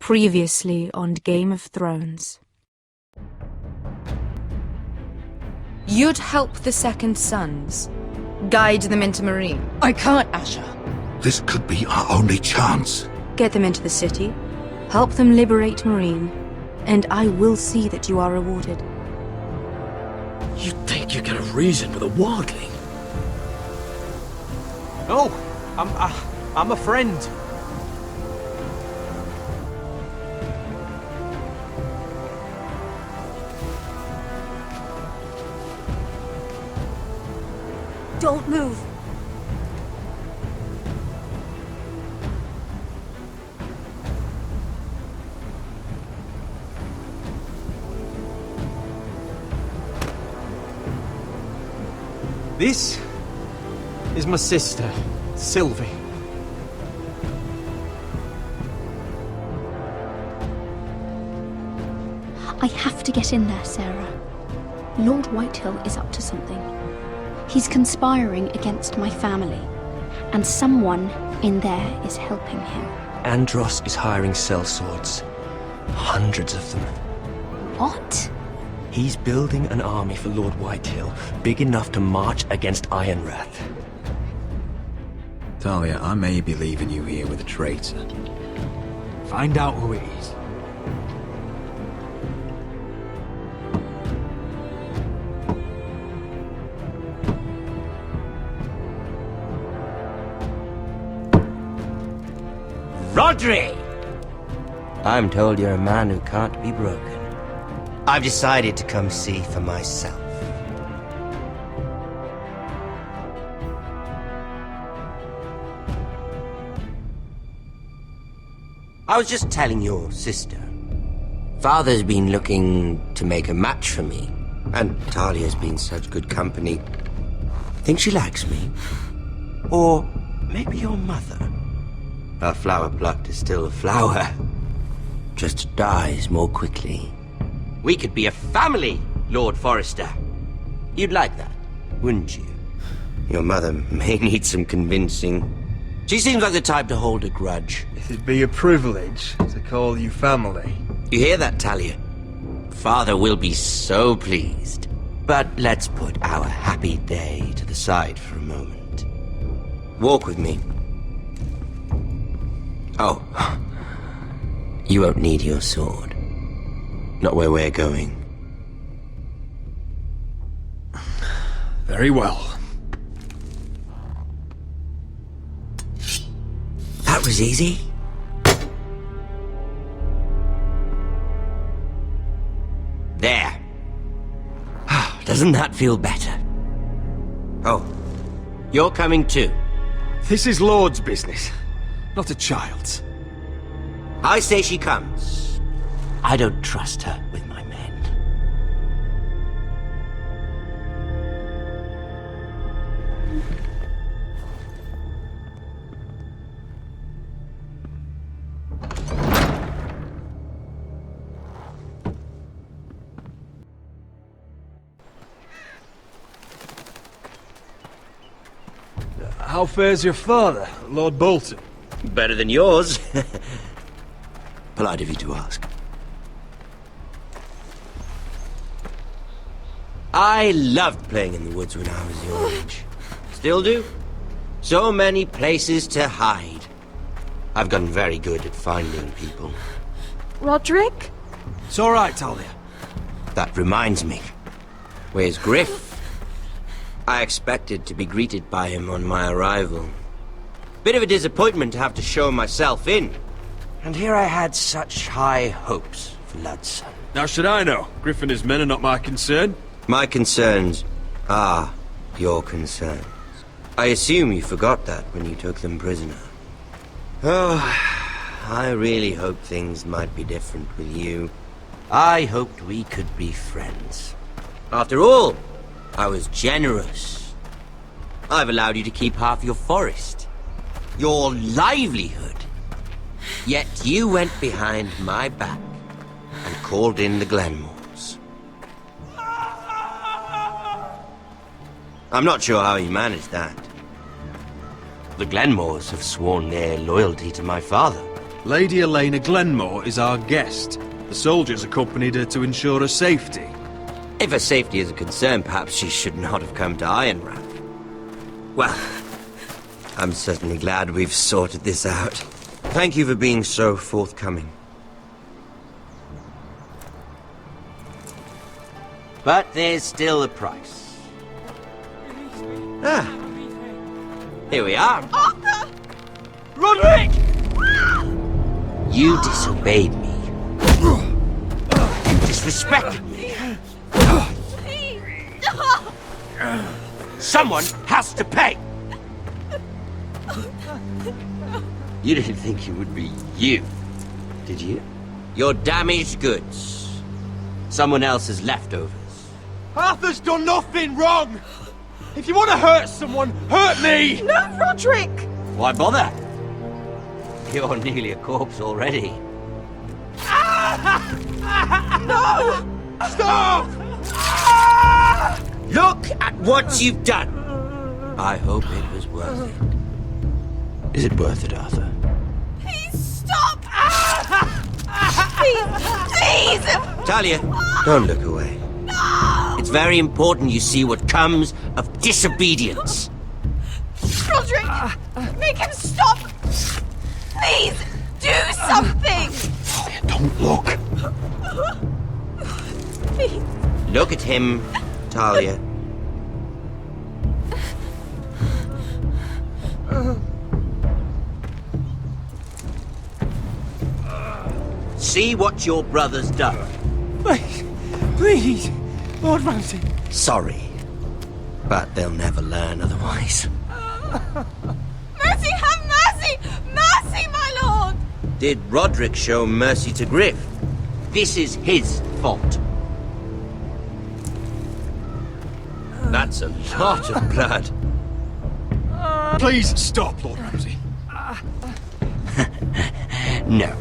Previously on Game of Thrones. You'd help the Second Sons. Guide them into Marine. I can't, Asher. This could be our only chance. Get them into the city. Help them liberate Marine. And I will see that you are rewarded. You think you can reason with a wildling? No, I'm a friend. Don't move. This is my sister, Sylvie. I have to get in there, Sarah. Lord Whitehill is up to something. He's conspiring against my family, and someone in there is helping him. Andros is hiring sellswords. Hundreds of them. What? He's building an army for Lord Whitehill, big enough to march against Ironrath. Talia, I may be leaving you here with a traitor. Find out who it is. Rodri! I'm told you're a man who can't be broken. I've decided to come see for myself. I was just telling your sister. Father's been looking to make a match for me, and Talia's been such good company. Think she likes me? Or maybe your mother? A flower plucked is still a flower. Just dies more quickly. We could be a family, Lord Forrester. You'd like that, wouldn't you? Your mother may need some convincing. She seems like the type to hold a grudge. It'd be a privilege to call you family. You hear that, Talia? Father will be so pleased. But let's put our happy day to the side for a moment. Walk with me. Oh, you won't need your sword. Not where we're going. Very well. That was easy. There. Doesn't that feel better? Oh, you're coming too. This is Lord's business, not a child's. I say she comes. I don't trust her with my men. How fares your father, Lord Bolton? Better than yours. Polite of you to ask. I loved playing in the woods when I was your age. Still do. So many places to hide. I've gotten very good at finding people. Roderick? It's all right, Talia. That reminds me. Where's Griff? I expected to be greeted by him on my arrival. Bit of a disappointment to have to show myself in. And here I had such high hopes for Ludson. Now should I know? Griff and his men are not my concern. My concerns are your concerns. I assume you forgot that when you took them prisoner. Oh, I really hoped things might be different with you. I hoped we could be friends. After all, I was generous. I've allowed you to keep half your forest, your livelihood. Yet you went behind my back and called in the Glenmores. I'm not sure how you managed that. The Glenmores have sworn their loyalty to my father, Lady Elena Glenmore is our guest. The soldiers accompanied her to ensure her safety. If her safety is a concern, perhaps she should not have come to Ironwood. Well, I'm certainly glad we've sorted this out. Thank you for being so forthcoming. But there's still a price. Ah, here we are. Arthur! Roderick! You disobeyed me. You disrespected me. Please! Someone has to pay! You didn't think it would be you, did you? Your damaged goods. Someone else's leftovers. Arthur's done nothing wrong! If you want to hurt someone, hurt me! No, Roderick! Why bother? You're nearly a corpse already. No! Stop! Look at what you've done! I hope it was worth it. Is it worth it, Arthur? Please stop! Please! Please! Talia, don't look away. No! It's very important you see what comes of disobedience. Roderick! Make him stop! Please! Do something! Talia, don't look. Please! Look at him, Talia. See what your brother's done. Please! Lord Ramsay! Sorry, but they'll never learn otherwise. Mercy, have mercy! Mercy, my lord! Did Roderick show mercy to Griff? This is his fault. That's a lot of blood. Please stop, Lord Ramsay. No.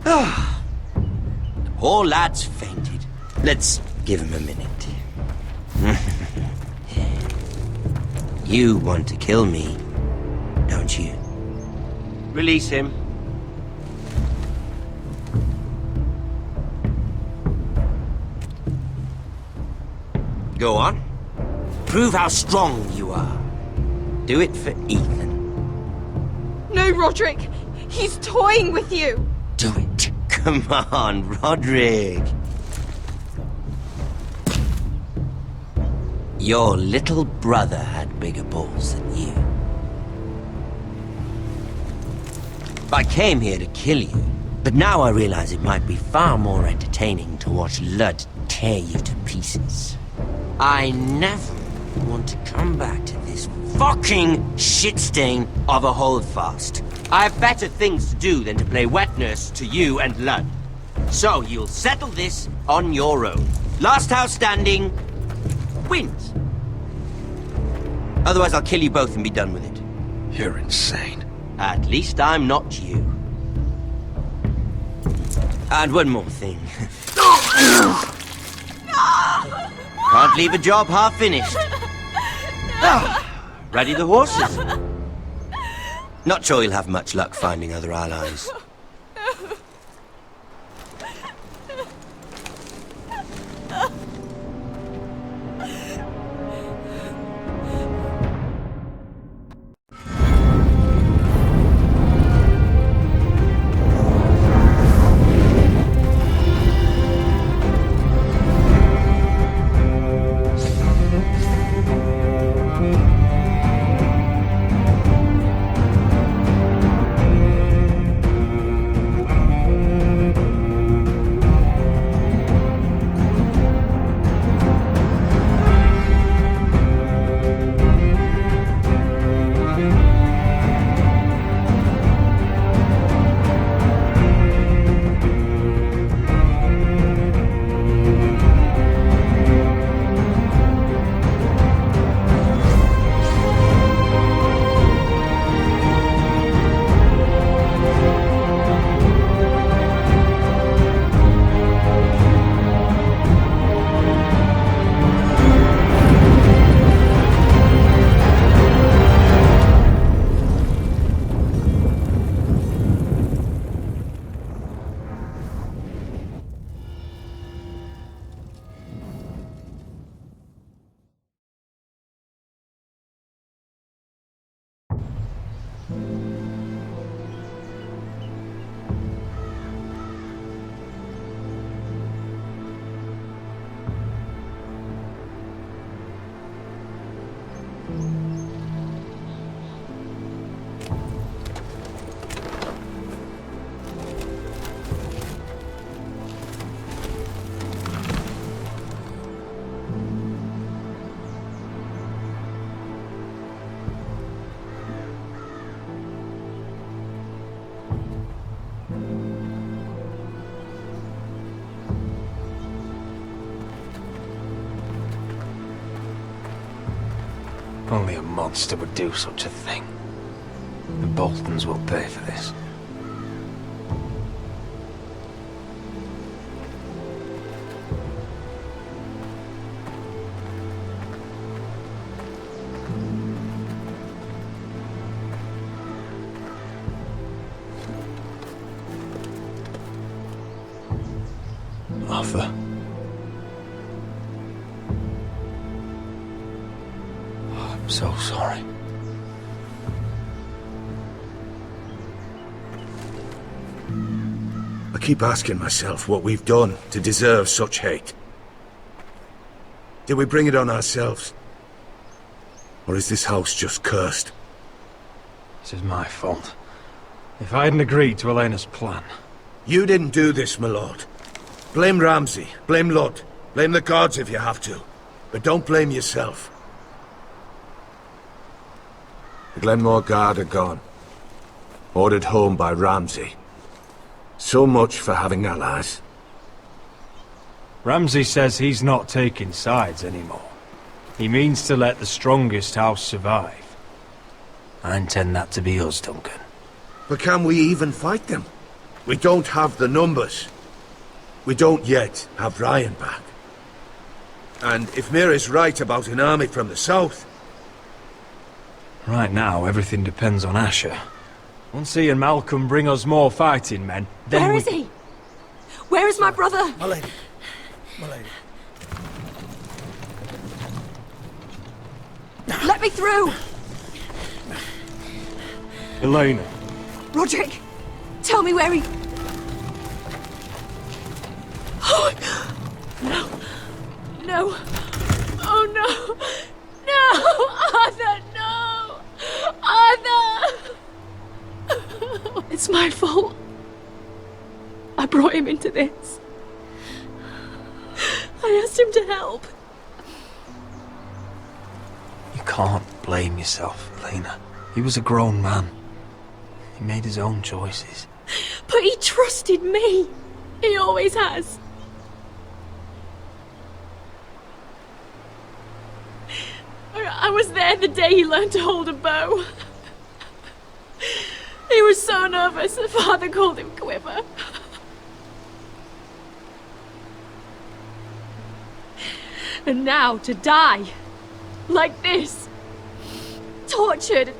The poor lad's fainted. Let's give him a minute. You want to kill me, don't you? Release him. Go on. Prove how strong you are. Do it for Ethan. No, Roderick! He's toying with you! Do it. Come on, Roderick. Your little brother had bigger balls than you. I came here to kill you, but now I realize it might be far more entertaining to watch Lud tear you to pieces. I never want to come back to this fucking shit stain of a holdfast. I have better things to do than to play wet nurse to you and Lud. So you'll settle this on your own. Last house standing wins. Otherwise I'll kill you both and be done with it. You're insane. At least I'm not you. And one more thing. Can't leave a job half finished. Ready the horses? Not sure you'll have much luck finding other allies. Only a monster would do such a thing. The Boltons will pay for this. Arthur. I'm so sorry. I keep asking myself what we've done to deserve such hate. Did we bring it on ourselves? Or is this house just cursed? This is my fault. If I hadn't agreed to Elena's plan... You didn't do this, my lord. Blame Ramsay, blame Ludd, blame the gods if you have to. But don't blame yourself. The Glenmore Guard are gone. Ordered home by Ramsay. So much for having allies. Ramsay says he's not taking sides anymore. He means to let the strongest house survive. I intend that to be us, Duncan. But can we even fight them? We don't have the numbers. We don't yet have Ryan back. And if Mira's right about an army from the south... Right now, everything depends on Asher. Once he and Malcolm bring us more fighting men, then Where is he? Where is my brother? My lady. My lady. Let me through! Elena. Roderick, tell me where he... Oh, no. No. Oh, no. No! Arthur, no! Arthur! It's my fault. I brought him into this. I asked him to help. You can't blame yourself, Elena. He was a grown man. He made his own choices. But he trusted me. He always has. I was there the day he learned to hold a bow. He was so nervous, the father called him Quiver. And now to die, like this, tortured,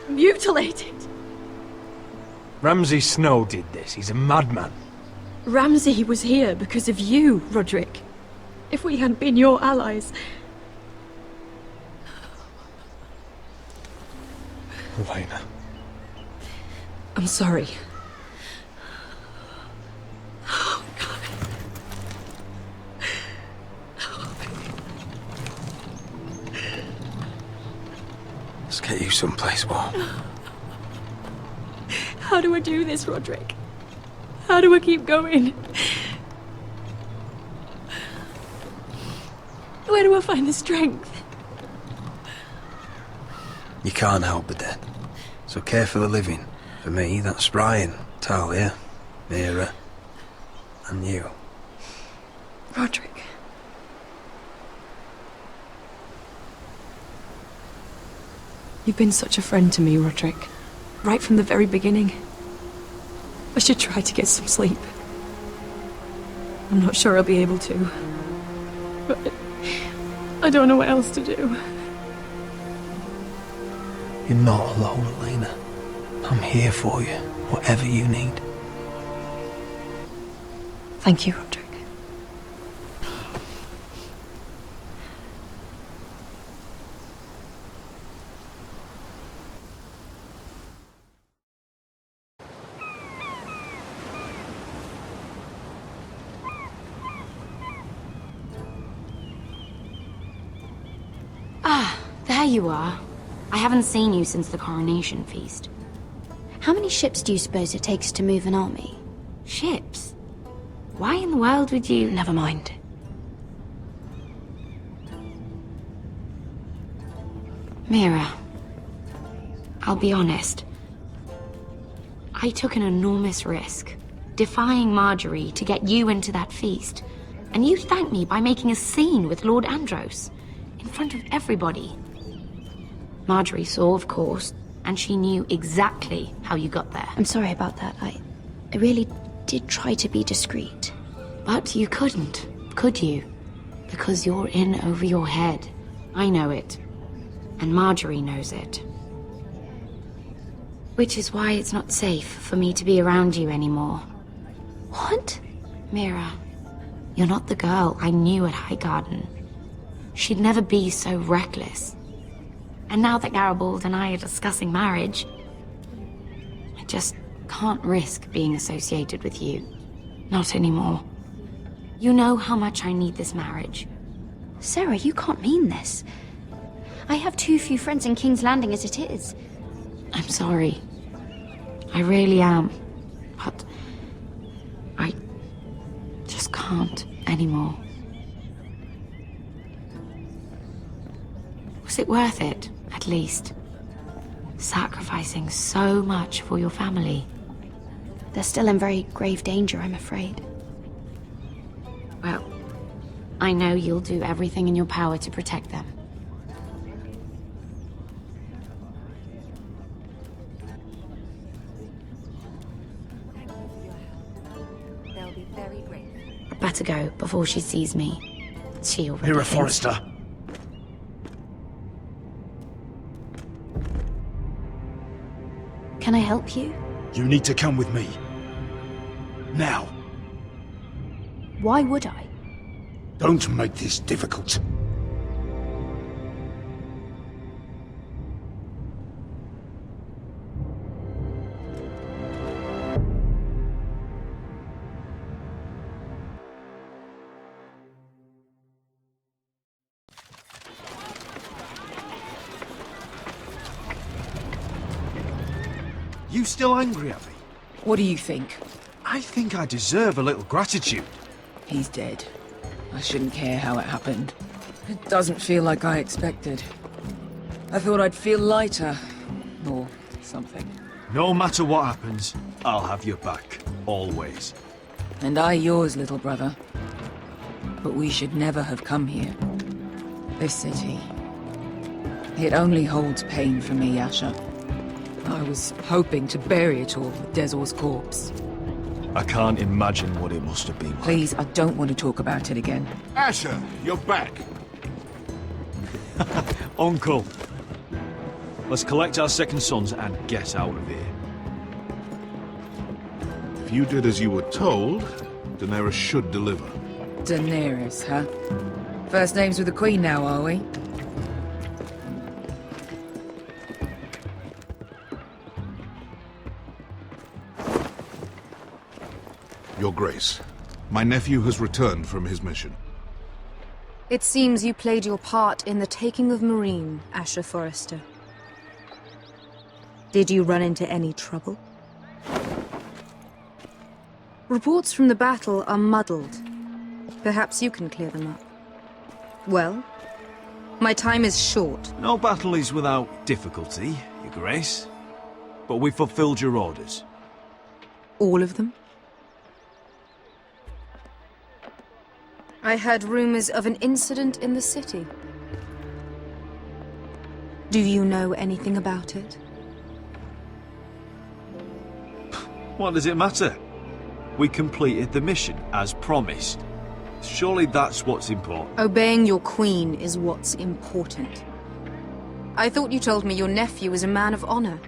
mutilated. Ramsay Snow did this. He's a madman. Ramsay was here because of you, Roderick. If we hadn't been your allies... Elena. I'm sorry. Let's get you someplace warm. How do I do this, Roderick? How do I keep going? Where do I find the strength? You can't help the dead. So care for the living. For me, that's Brian, Talia, Mira, and you. Roderick. You've been such a friend to me, Roderick. Right from the very beginning. I should try to get some sleep. I'm not sure I'll be able to. But I don't know what else to do. You're not alone, Elena. I'm here for you, whatever you need. Thank you, Roderick. Ah, there you are. I haven't seen you since the coronation feast. How many ships do you suppose it takes to move an army? Ships? Why in the world would you... Never mind. Mira, I'll be honest. I took an enormous risk, defying Marjorie to get you into that feast. And you thanked me by making a scene with Lord Andros, in front of everybody. Marjorie saw, of course, and she knew exactly how you got there. I'm sorry about that. I really did try to be discreet. But you couldn't, could you? Because you're in over your head. I know it. And Marjorie knows it. Which is why it's not safe for me to be around you anymore. What? Mira, you're not the girl I knew at Highgarden. She'd never be so reckless. And now that Garibald and I are discussing marriage, I just can't risk being associated with you. Not anymore. You know how much I need this marriage. Sarah, you can't mean this. I have too few friends in King's Landing as it is. I'm sorry. I really am. But I just can't anymore. Was it worth it, at least? Sacrificing so much for your family. They're still in very grave danger, I'm afraid. Well, I know you'll do everything in your power to protect them. I'd better go before she sees me. She already Mira thinks- Forrester. Can I help you? You need to come with me. Now. Why would I? Don't make this difficult. You still angry at me? What do you think? I think I deserve a little gratitude. He's dead. I shouldn't care how it happened. It doesn't feel like I expected. I thought I'd feel lighter. Or something. No matter what happens, I'll have your back. Always. And I yours, little brother. But we should never have come here. This city. It only holds pain for me, Asher. I was hoping to bury it all with Dezor's corpse. I can't imagine what it must have been like. Please, I don't want to talk about it again. Asher, you're back. Uncle. Let's collect our second sons and get out of here. If you did as you were told, Daenerys should deliver. Daenerys, huh? First names with the Queen now, are we? Your Grace, my nephew has returned from his mission. It seems you played your part in the taking of Marine, Asher Forrester. Did you run into any trouble? Reports from the battle are muddled. Perhaps you can clear them up. Well, my time is short. No battle is without difficulty, Your Grace. But we fulfilled your orders. All of them? I heard rumors of an incident in the city. Do you know anything about it? What does it matter? We completed the mission, as promised. Surely that's what's important. Obeying your queen is what's important. I thought you told me your nephew is a man of honor.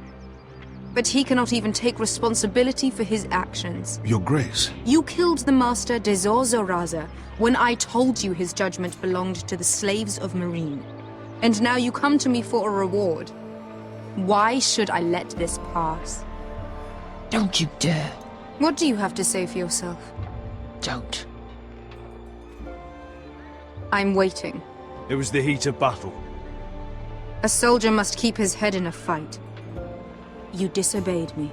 But he cannot even take responsibility for his actions. Your Grace. You killed the master Dezor Zoraza when I told you his judgment belonged to the slaves of Marine. And now you come to me for a reward. Why should I let this pass? Don't you dare. What do you have to say for yourself? Don't. I'm waiting. It was the heat of battle. A soldier must keep his head in a fight. You disobeyed me.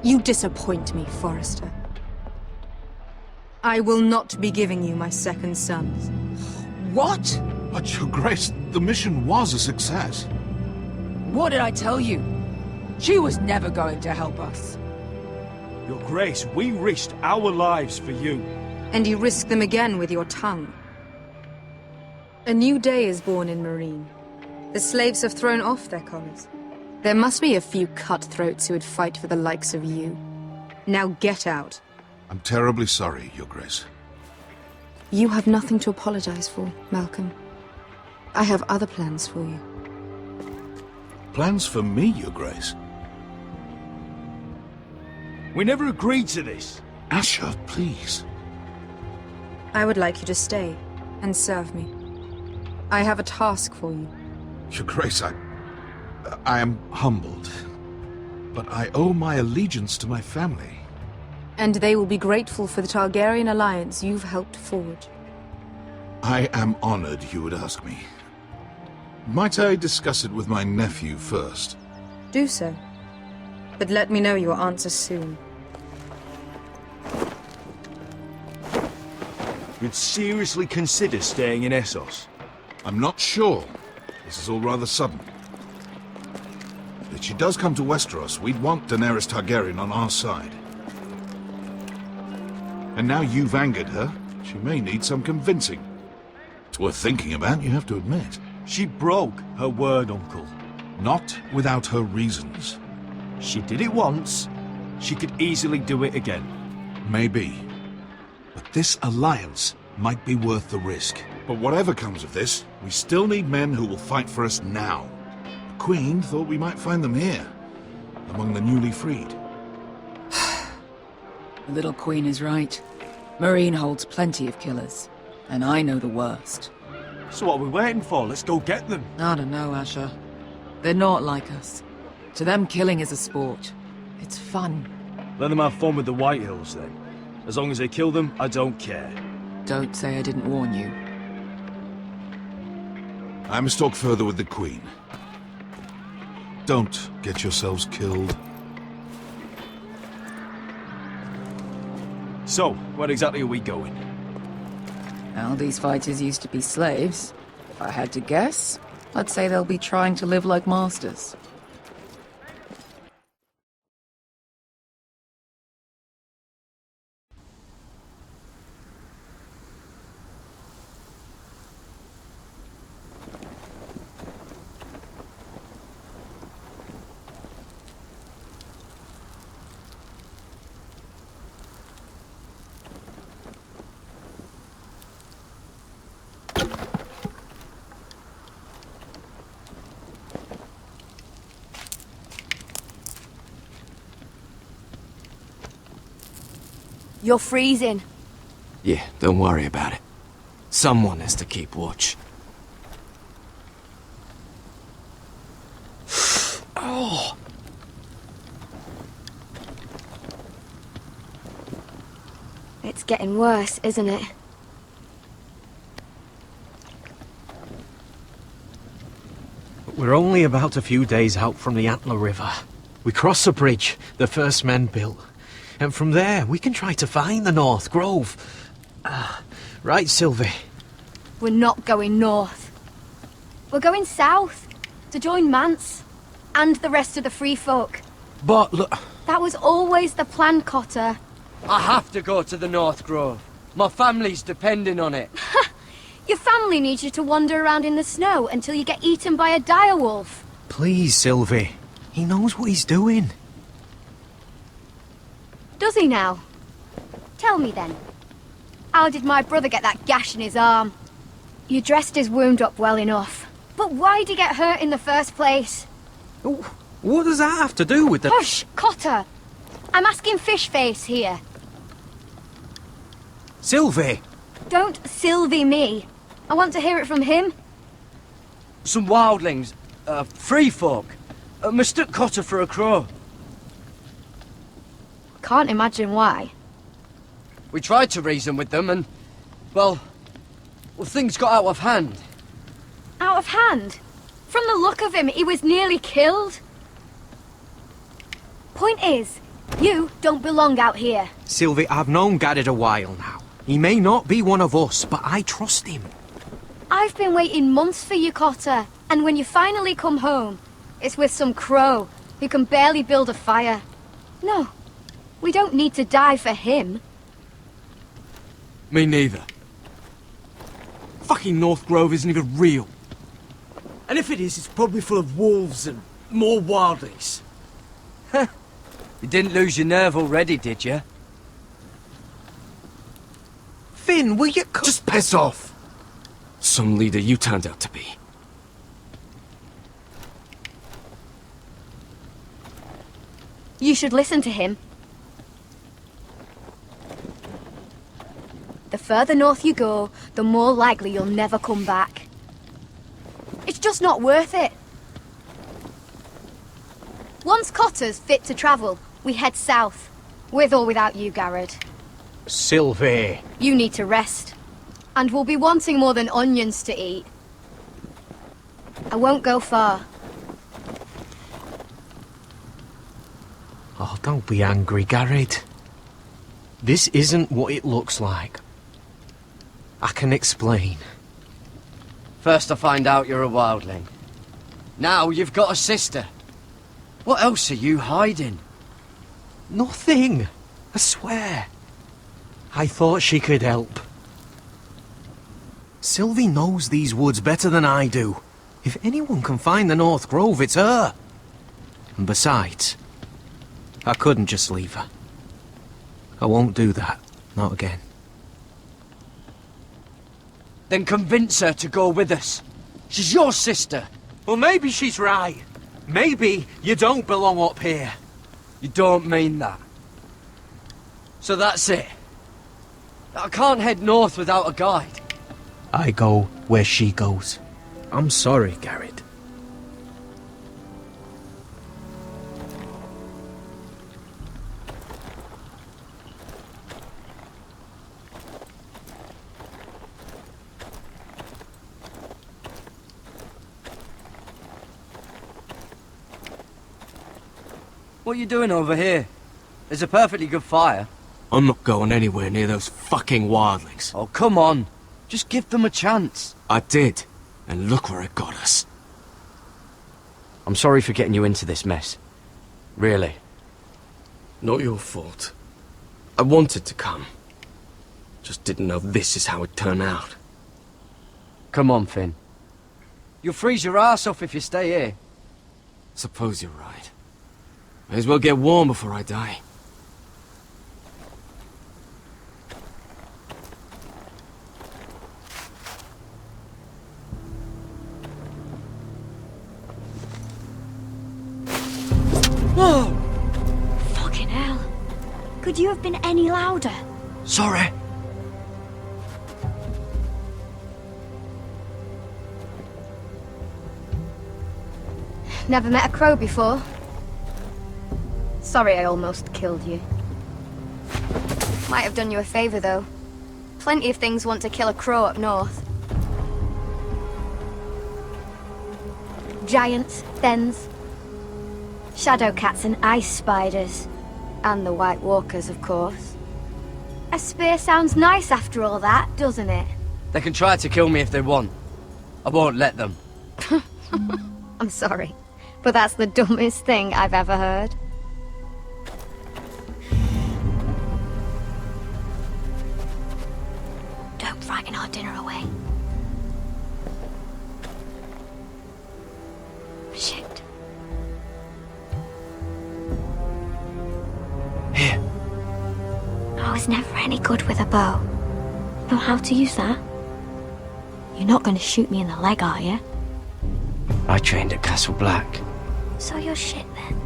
You disappoint me, Forrester. I will not be giving you my second sons. What? But Your Grace, the mission was a success. What did I tell you? She was never going to help us. Your Grace, we risked our lives for you. And you risk them again with your tongue. A new day is born in Marine. The slaves have thrown off their collars. There must be a few cutthroats who would fight for the likes of you. Now get out. I'm terribly sorry, Your Grace. You have nothing to apologize for, Malcolm. I have other plans for you. Plans for me, Your Grace? We never agreed to this. Asher, please. I would like you to stay and serve me. I have a task for you. Your Grace, I am humbled. But I owe my allegiance to my family. And they will be grateful for the Targaryen alliance you've helped forge. I am honored you would ask me. Might I discuss it with my nephew first? Do so. But let me know your answer soon. You'd seriously consider staying in Essos? I'm not sure. This is all rather sudden. If she does come to Westeros, we'd want Daenerys Targaryen on our side. And now you've angered her, she may need some convincing. It's worth thinking about, you have to admit. She broke her word, Uncle. Not without her reasons. She did it once. She could easily do it again. Maybe. But this alliance might be worth the risk. But whatever comes of this, we still need men who will fight for us now. The Queen thought we might find them here, among the newly freed. The little queen is right. Marine holds plenty of killers, and I know the worst. So what are we waiting for? Let's go get them. I don't know, Asher. They're not like us. To them, killing is a sport. It's fun. Let them have fun with the White Hills, then. As long as they kill them, I don't care. Don't say I didn't warn you. I must talk further with the Queen. Don't get yourselves killed. So, where exactly are we going? Well, these fighters used to be slaves. If I had to guess, I'd say they'll be trying to live like masters. You're freezing. Yeah, don't worry about it. Someone has to keep watch. Oh! It's getting worse, isn't it? We're only about a few days out from the Antler River. We cross a bridge the first men built. And from there, we can try to find the North Grove. Right, Sylvie? We're not going north. We're going south, to join Mance, and the rest of the Free Folk. But look... That was always the plan, Cotter. I have to go to the North Grove. My family's depending on it. Your family needs you to wander around in the snow until you get eaten by a direwolf. Please, Sylvie. He knows what he's doing. Does he now? Tell me then. How did my brother get that gash in his arm? You dressed his wound up well enough. But why'd he get hurt in the first place? What does that have to do with the... Hush, Cotter! I'm asking Fishface here. Sylvie! Don't Sylvie me. I want to hear it from him. Some wildlings, free folk, mistook Cotter for a crow. Can't imagine why. We tried to reason with them and, well, Well, things got out of hand. Out of hand? From the look of him, he was nearly killed. Point is, you don't belong out here. Sylvie, I've known Garrett a while now. He may not be one of us, but I trust him. I've been waiting months for you, Cotter. And when you finally come home, it's with some crow who can barely build a fire. No, we don't need to die for him. Me neither. Fucking North Grove isn't even real. And if it is, it's probably full of wolves and more wildlings. You didn't lose your nerve already, did you? Finn, will you Just piss off! Some leader you turned out to be. You should listen to him. The further north you go, the more likely you'll never come back. It's just not worth it. Once Cotter's fit to travel, we head south. With or without you, Garrett. Sylvie. You need to rest. And we'll be wanting more than onions to eat. I won't go far. Oh, don't be angry, Garrett. This isn't what it looks like. I can explain. First I find out you're a wildling. Now you've got a sister. What else are you hiding? Nothing. I swear. I thought she could help. Sylvie knows these woods better than I do. If anyone can find the North Grove, it's her. And besides, I couldn't just leave her. I won't do that. Not again. Then convince her to go with us. She's your sister. Well, maybe she's right. Maybe you don't belong up here. You don't mean that. So that's it. I can't head north without a guide. I go where she goes. I'm sorry, Garrett. What are you doing over here? There's a perfectly good fire. I'm not going anywhere near those fucking wildlings. Oh, come on. Just give them a chance. I did, and look where it got us. I'm sorry for getting you into this mess. Really. Not your fault. I wanted to come. Just didn't know this is how it'd turn out. Come on, Finn. You'll freeze your ass off if you stay here. Suppose you're right. May as well get warm before I die. Whoa! Fucking hell. Could you have been any louder? Sorry. Never met a crow before. Sorry I almost killed you. Might have done you a favor, though. Plenty of things want to kill a crow up north. Giants, thens, shadow cats and ice spiders. And the White Walkers, of course. A spear sounds nice after all that, doesn't it? They can try to kill me if they want. I won't let them. I'm sorry, but that's the dumbest thing I've ever heard. Don't frighten our dinner away. Shit. Here. I was never any good with a bow. Know how to use that? You're not going to shoot me in the leg, are you? I trained at Castle Black. So you're shit then.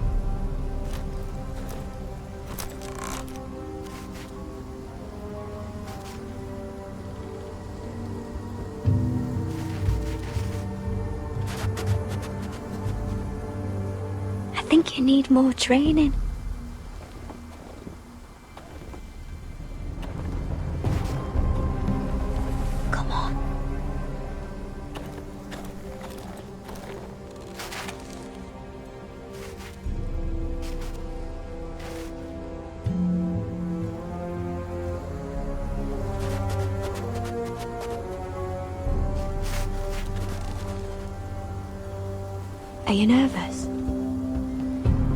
I think you need more training. Come on. Are you nervous?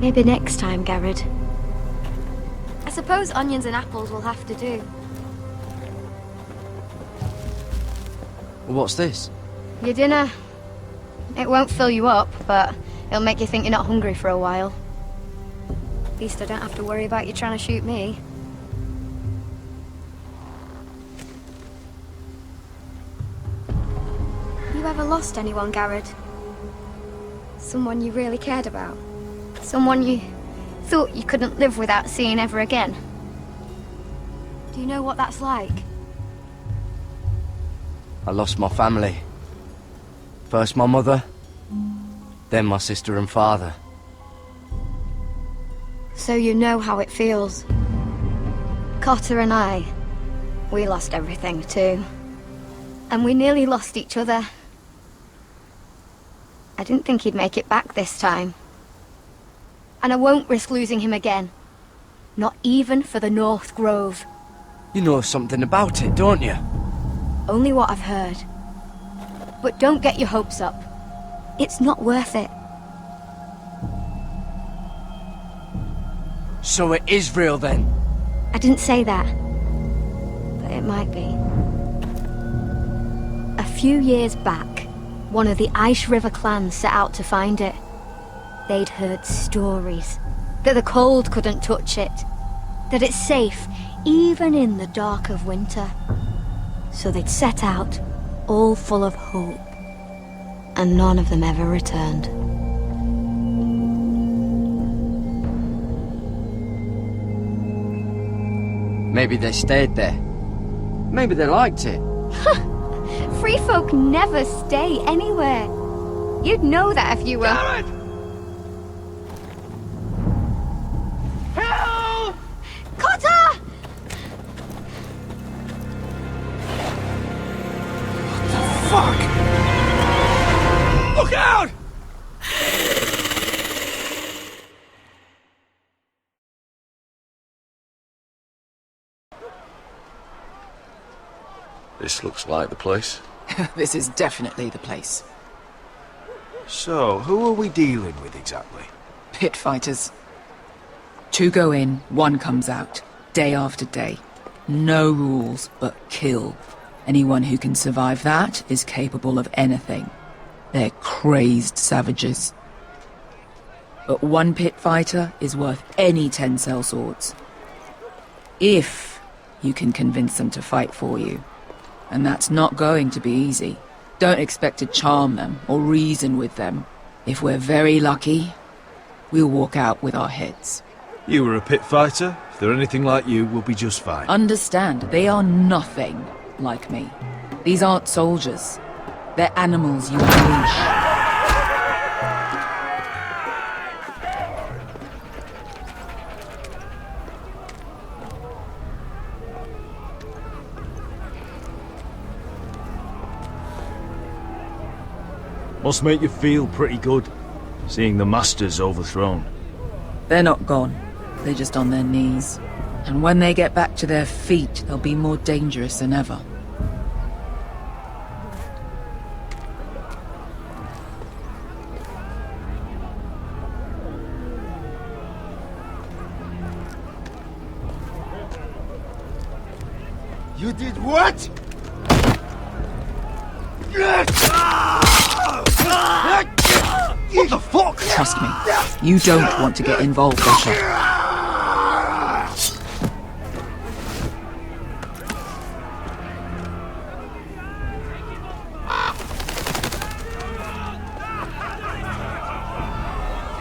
Maybe next time, Garrett. I suppose onions and apples will have to do. What's this? Your dinner. It won't fill you up, but it'll make you think you're not hungry for a while. At least I don't have to worry about you trying to shoot me. You ever lost anyone, Garrett? Someone you really cared about? Someone you thought you couldn't live without seeing ever again? Do you know what that's like? I lost my family. First my mother, then my sister and father. So you know how it feels. Cotter and I, we lost everything too. And we nearly lost each other. I didn't think he'd make it back this time. And I won't risk losing him again. Not even for the North Grove. You know something about it, don't you? Only what I've heard. But don't get your hopes up. It's not worth it. So it is real then? I didn't say that. But it might be. A few years back, one of the Ice River clans set out to find it. They'd heard stories that the cold couldn't touch it, that it's safe even in the dark of winter. So they'd set out, all full of hope, and none of them ever returned. Maybe they stayed there. Maybe they liked it. Free folk never stay anywhere. You'd know that if you were... Garrett! Help! Cotter! Fuck! Look out! This looks like the place. This is definitely the place. So, who are we dealing with exactly? Pit fighters. 2 go in, 1 comes out. Day after day. No rules, but kill. Anyone who can survive that is capable of anything. They're crazed savages. But 1 pit fighter is worth any 10 sellswords. If you can convince them to fight for you. And that's not going to be easy. Don't expect to charm them or reason with them. If we're very lucky, we'll walk out with our heads. You were a pit fighter. If they're anything like you, we'll be just fine. Understand, they are nothing like me. These aren't soldiers. They're animals you unleash. Must make you feel pretty good, seeing the Masters overthrown. They're not gone. They're just on their knees. And when they get back to their feet, they'll be more dangerous than ever. You did what? What the fuck? Trust me, you don't want to get involved, Russia.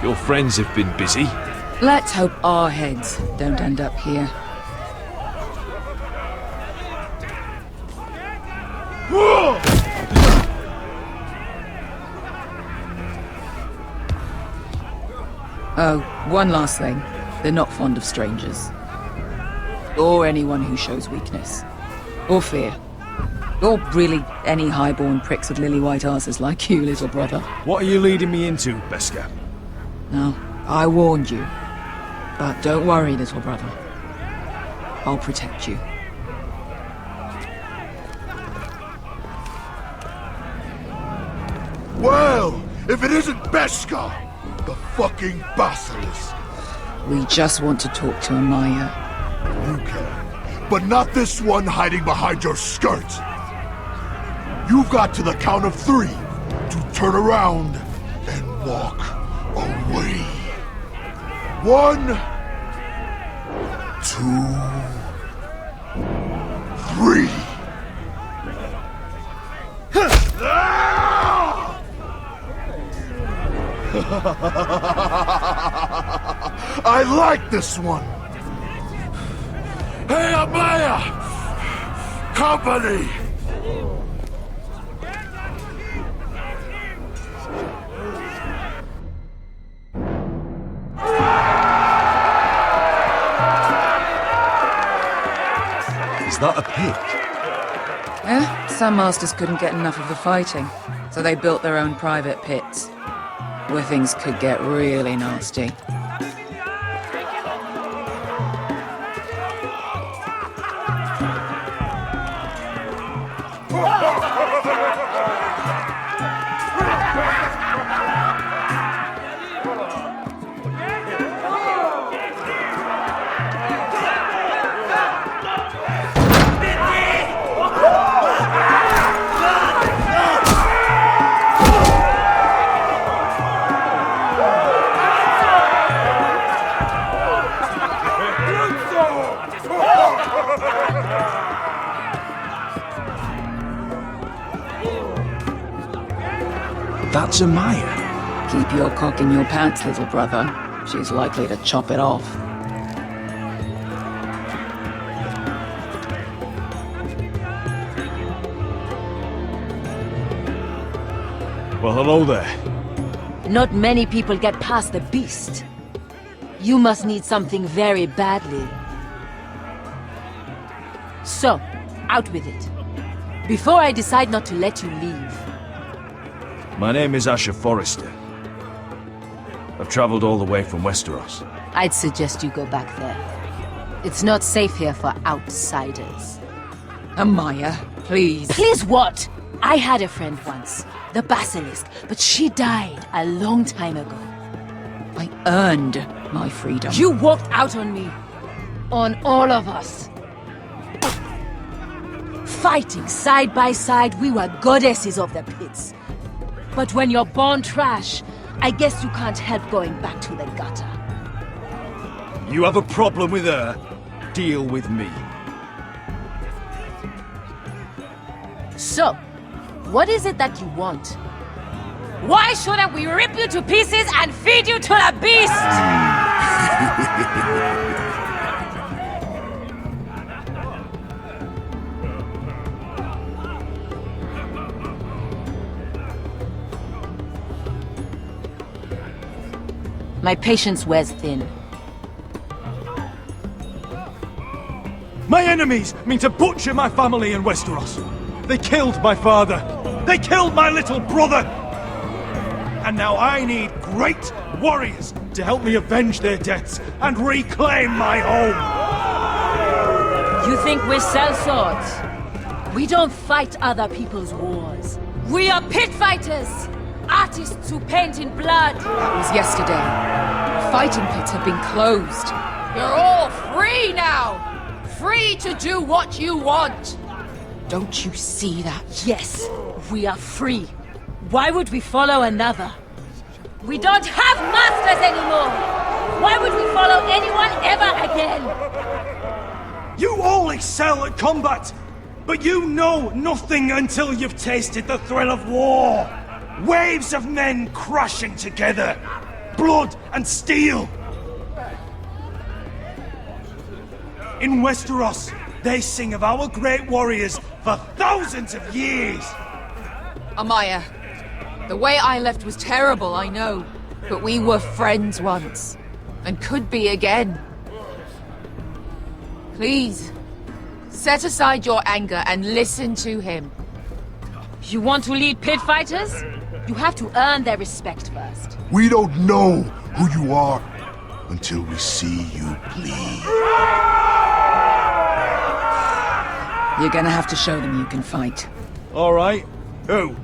Your friends have been busy. Let's hope our heads don't end up here. Oh, one last thing. They're not fond of strangers. Or anyone who shows weakness. Or fear. Or really any highborn pricks with lily-white asses like you, little brother. What are you leading me into, Beskar? No, I warned you. But don't worry, little brother. I'll protect you. Well, if it isn't Beskar, the fucking basilisk. We just want to talk to Amaya. You can, but not this one hiding behind your skirt. You've got to the count of 3 to turn around and walk away. 1, 2, 3. I like this one. Hey, Amaya! Company! Is that a pit? Yeah, some masters couldn't get enough of the fighting, so they built their own private pits, where things could get really nasty. That's Amaya. Keep your cock in your pants, little brother. She's likely to chop it off. Well, hello there. Not many people get past the beast. You must need something very badly. So, out with it. Before I decide not to let you leave. My name is House Forrester. I've traveled all the way from Westeros. I'd suggest you go back there. It's not safe here for outsiders. Amaya, please. Please what? I had a friend once, the Basilisk, but she died a long time ago. I earned my freedom. You walked out on me. On all of us. Fighting side by side, we were goddesses of the pits. But when you're born trash, I guess you can't help going back to the gutter. You have a problem with her? Deal with me. So, what is it that you want? Why shouldn't we rip you to pieces and feed you to the beast? My patience wears thin. My enemies mean to butcher my family in Westeros. They killed my father. They killed my little brother. And now I need great warriors to help me avenge their deaths and reclaim my home. You think we sell swords? We don't fight other people's wars. We are pit fighters! Artists who paint in blood! That was yesterday. Fighting pits have been closed. You're all free now! Free to do what you want! Don't you see that? Yes, we are free. Why would we follow another? We don't have masters anymore! Why would we follow anyone ever again? You all excel at combat, but you know nothing until you've tasted the thrill of war. Waves of men crashing together. Blood and steel. In Westeros, they sing of our great warriors for thousands of years. Amaya, the way I left was terrible, I know. But we were friends once. And could be again. Please, set aside your anger and listen to him. You want to lead pit fighters? You have to earn their respect first. We don't know who you are until we see you bleed. You're gonna have to show them you can fight. All right. Who?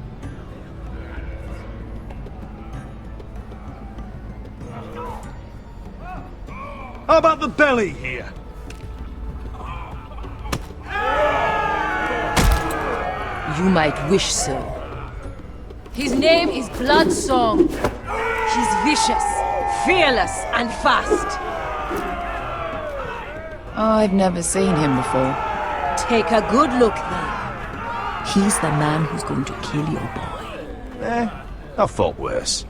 How about the belly here? You might wish so. His name is Bloodsong. He's vicious, fearless, and fast. I've never seen him before. Take a good look then. He's the man who's going to kill your boy. I thought worse.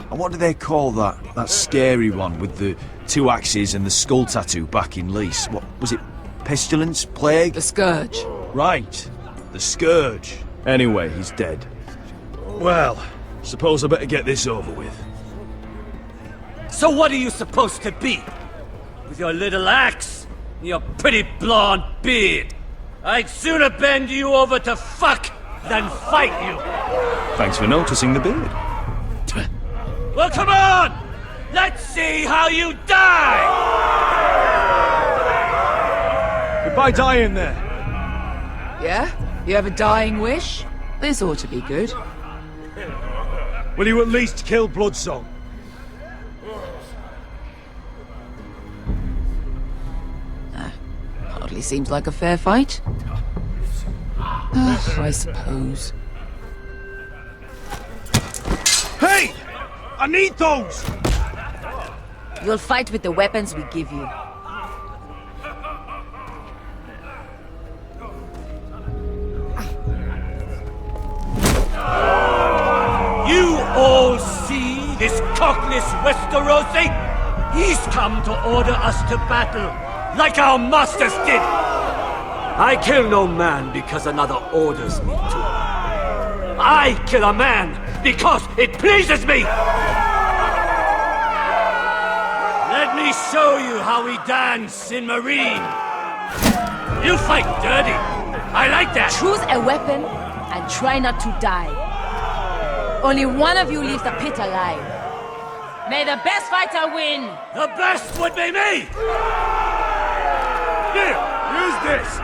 And what do they call that scary one with the 2 axes and the skull tattoo back in Lease? What was it? Pestilence? Plague? The Scourge. Right. The Scourge. Anyway, he's dead. Well, suppose I better get this over with. So what are you supposed to be? With your little axe and your pretty blonde beard? I'd sooner bend you over to fuck than fight you. Thanks for noticing the beard. Well, come on! Let's see how you die! Goodbye dying there. Yeah? You have a dying wish? This ought to be good. Will you at least kill Bloodsong? Hardly seems like a fair fight. I suppose. Hey! I need those! You'll fight with the weapons we give you. You all see this cockless Westerosi? He's come to order us to battle, like our masters did. I kill no man because another orders me to. I kill a man because it pleases me! Let me show you how we dance in Marine. You fight dirty. I like that. Choose a weapon and try not to die. Only one of you leaves the pit alive. May the best fighter win! The best would be me! Here, use this!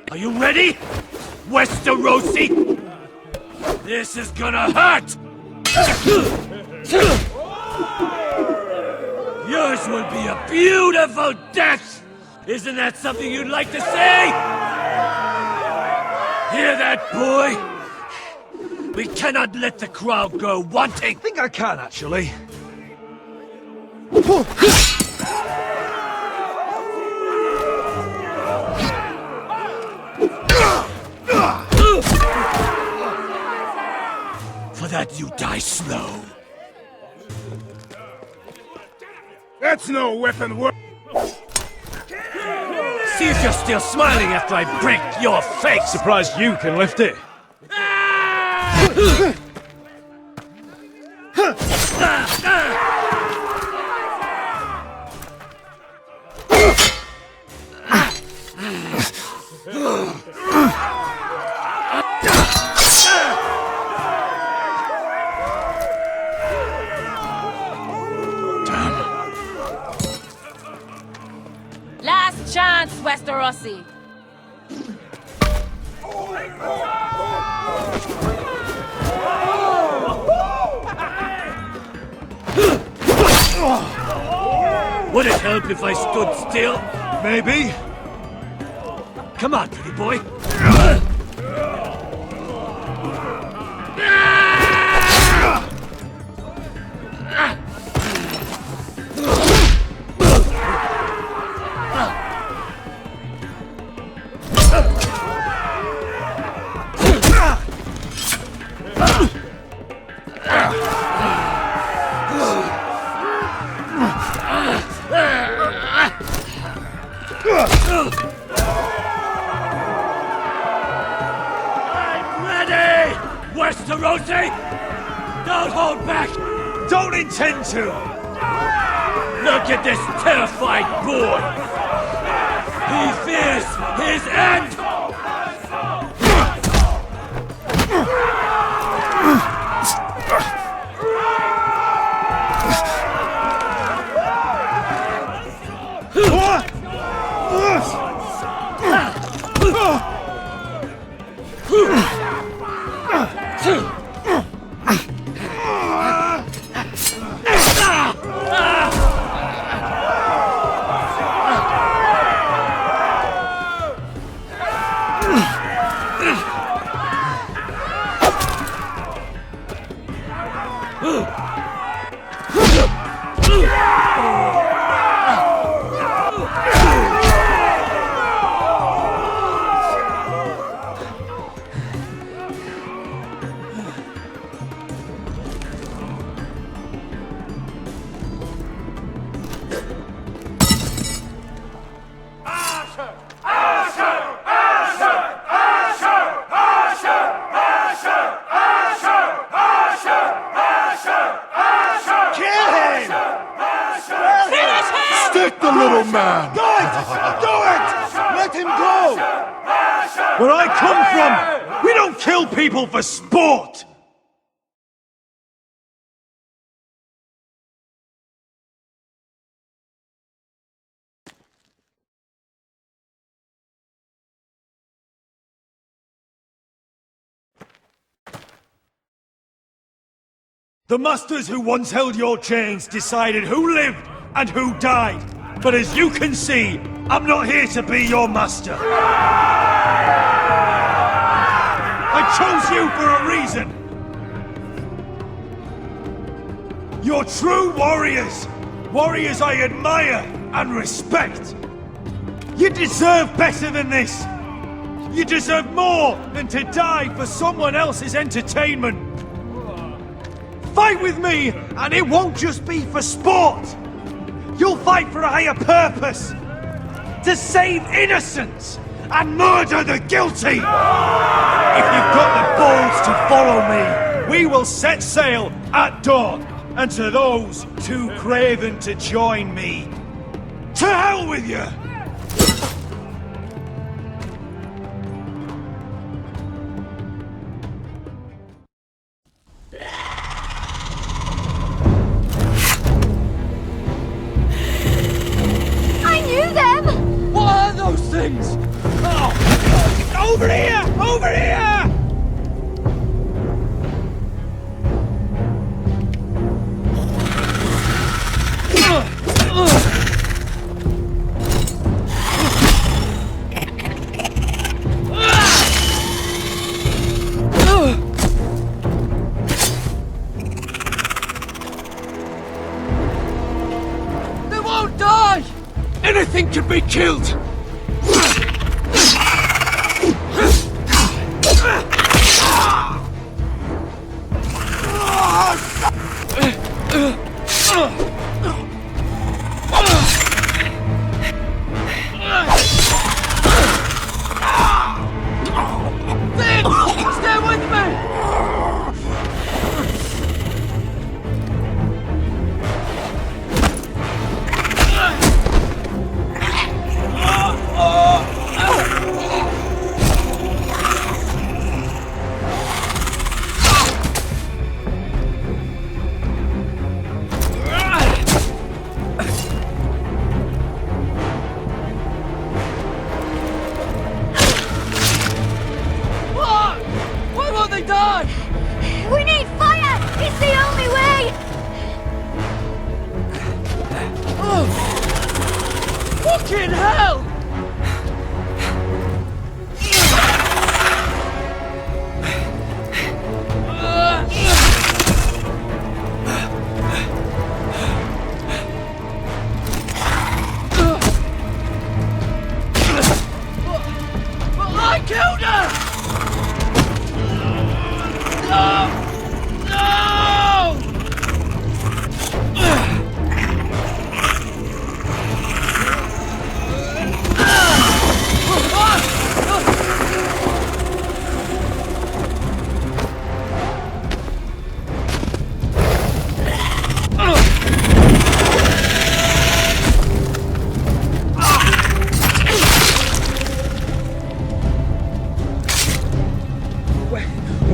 Are you ready, Westerosi? This is gonna hurt! Yours will be a beautiful death! Isn't that something you'd like to say? Hear that, boy? We cannot let the crowd go wanting! I think I can, actually. For that you die slow. That's no weapon work. See if you're still smiling after I break your face! Surprised you can lift it. Last chance, Westerosi. Would it help if I stood still? Maybe. Come on, pretty boy. Westerosi! Don't hold back! Don't intend to! Look at this terrified boy! He fears his end! little man! Do it! Do it! Let him go! Where I come from, we don't kill people for sport! The masters who once held your chains decided who lived and who died. But as you can see, I'm not here to be your master. I chose you for a reason. You're true warriors. Warriors I admire and respect. You deserve better than this. You deserve more than to die for someone else's entertainment. Fight with me, and it won't just be for sport. You'll fight for a higher purpose. To save innocents and murder the guilty. If you've got the balls to follow me, we will set sail at dawn. And to those too craven to join me, to hell with you! Over here! Over here! They won't die! Anything can be killed! Fucking hell! I killed her! No!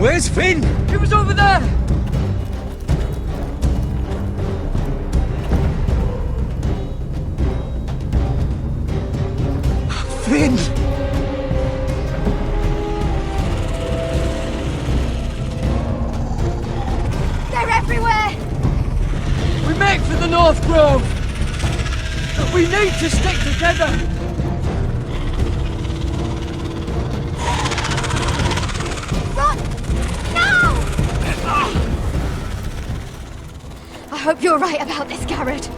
Where's Finn? He was over there! Finn! They're everywhere! We make for the North Grove! But we need to stick together! I hope you're right about this, Garrett.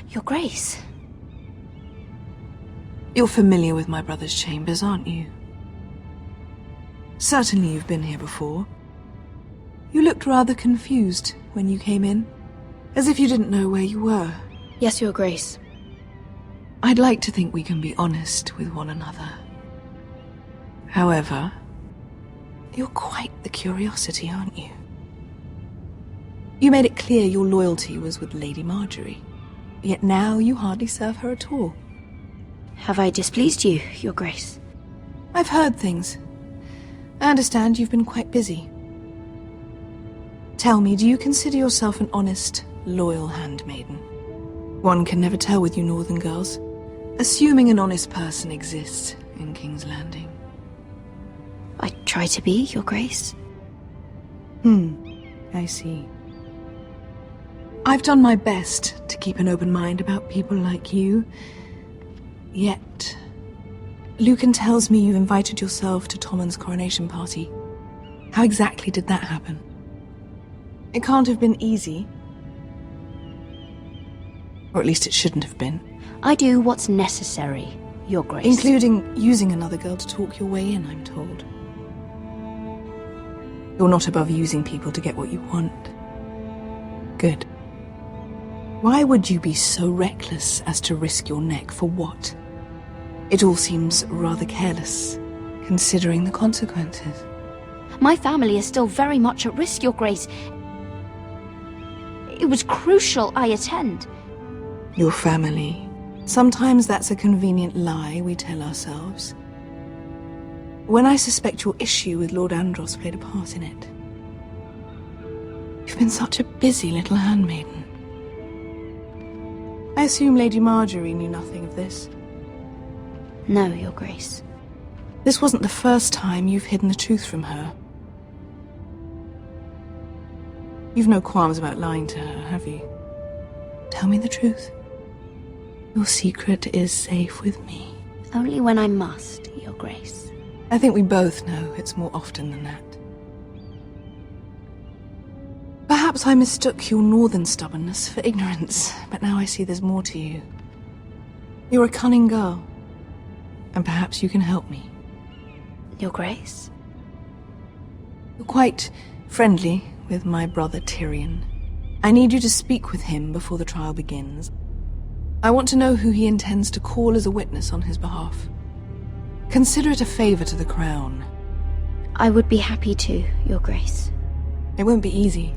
Your Grace. You're familiar with my brother's chambers, aren't you? Certainly you've been here before. You looked rather confused when you came in, as if you didn't know where you were. Yes, Your Grace. I'd like to think we can be honest with one another. However, you're quite the curiosity, aren't you? You made it clear your loyalty was with Lady Marjorie, yet now you hardly serve her at all. Have I displeased you, Your Grace? I've heard things. I understand you've been quite busy. Tell me, do you consider yourself an honest, loyal handmaiden? One can never tell with you northern girls. Assuming an honest person exists in King's Landing. I try to be, Your Grace. I see. I've done my best to keep an open mind about people like you. Yet, Lucan tells me you invited yourself to Tommen's coronation party. How exactly did that happen? It can't have been easy. Or at least it shouldn't have been. I do what's necessary, Your Grace. Including using another girl to talk your way in, I'm told. You're not above using people to get what you want. Good. Why would you be so reckless as to risk your neck for what? It all seems rather careless, considering the consequences. My family is still very much at risk, Your Grace. It was crucial I attend. Your family. Sometimes that's a convenient lie we tell ourselves. When I suspect your issue with Lord Andros played a part in it. You've been such a busy little handmaiden. I assume Lady Marjorie knew nothing of this. No, Your Grace. This wasn't the first time you've hidden the truth from her. You've no qualms about lying to her, have you? Tell me the truth. Your secret is safe with me. Only when I must, Your Grace. I think we both know it's more often than that. Perhaps I mistook your northern stubbornness for ignorance, but now I see there's more to you. You're a cunning girl, and perhaps you can help me. Your Grace? You're quite friendly with my brother Tyrion. I need you to speak with him before the trial begins. I want to know who he intends to call as a witness on his behalf. Consider it a favor to the crown. I would be happy to, Your Grace. It won't be easy.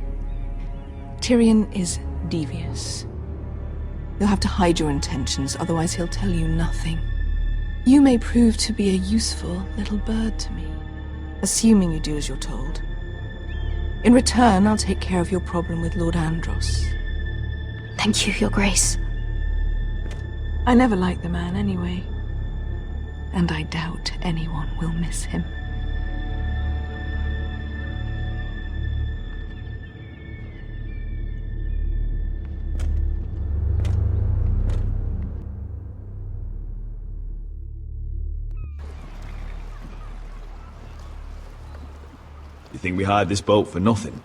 Tyrion is devious. You'll have to hide your intentions, otherwise he'll tell you nothing. You may prove to be a useful little bird to me, assuming you do as you're told. In return, I'll take care of your problem with Lord Andros. Thank you, Your Grace. I never liked the man anyway, and I doubt anyone will miss him. You think we hired this boat for nothing?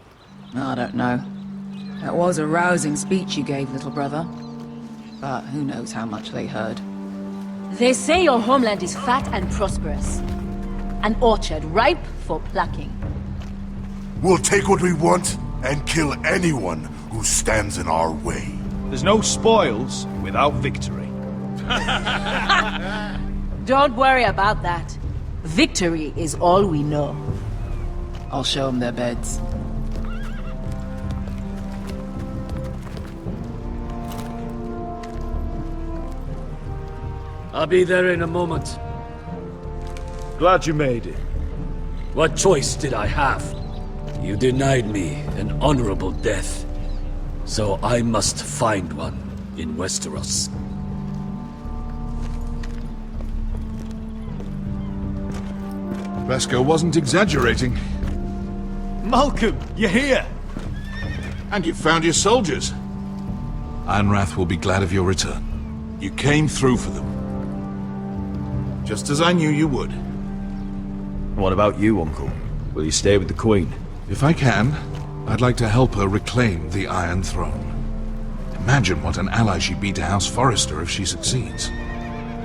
I don't know. That was a rousing speech you gave, little brother. But who knows how much they heard. They say your homeland is fat and prosperous. An orchard ripe for plucking. We'll take what we want and kill anyone who stands in our way. There's no spoils without victory. Don't worry about that. Victory is all we know. I'll show them their beds. I'll be there in a moment. Glad you made it. What choice did I have? You denied me an honorable death. So I must find one in Westeros. Vesco wasn't exaggerating. Malcolm, you're here! And you found your soldiers. Ironrath will be glad of your return. You came through for them. Just as I knew you would. What about you, Uncle? Will you stay with the Queen? If I can, I'd like to help her reclaim the Iron Throne. Imagine what an ally she'd be to House Forrester if she succeeds.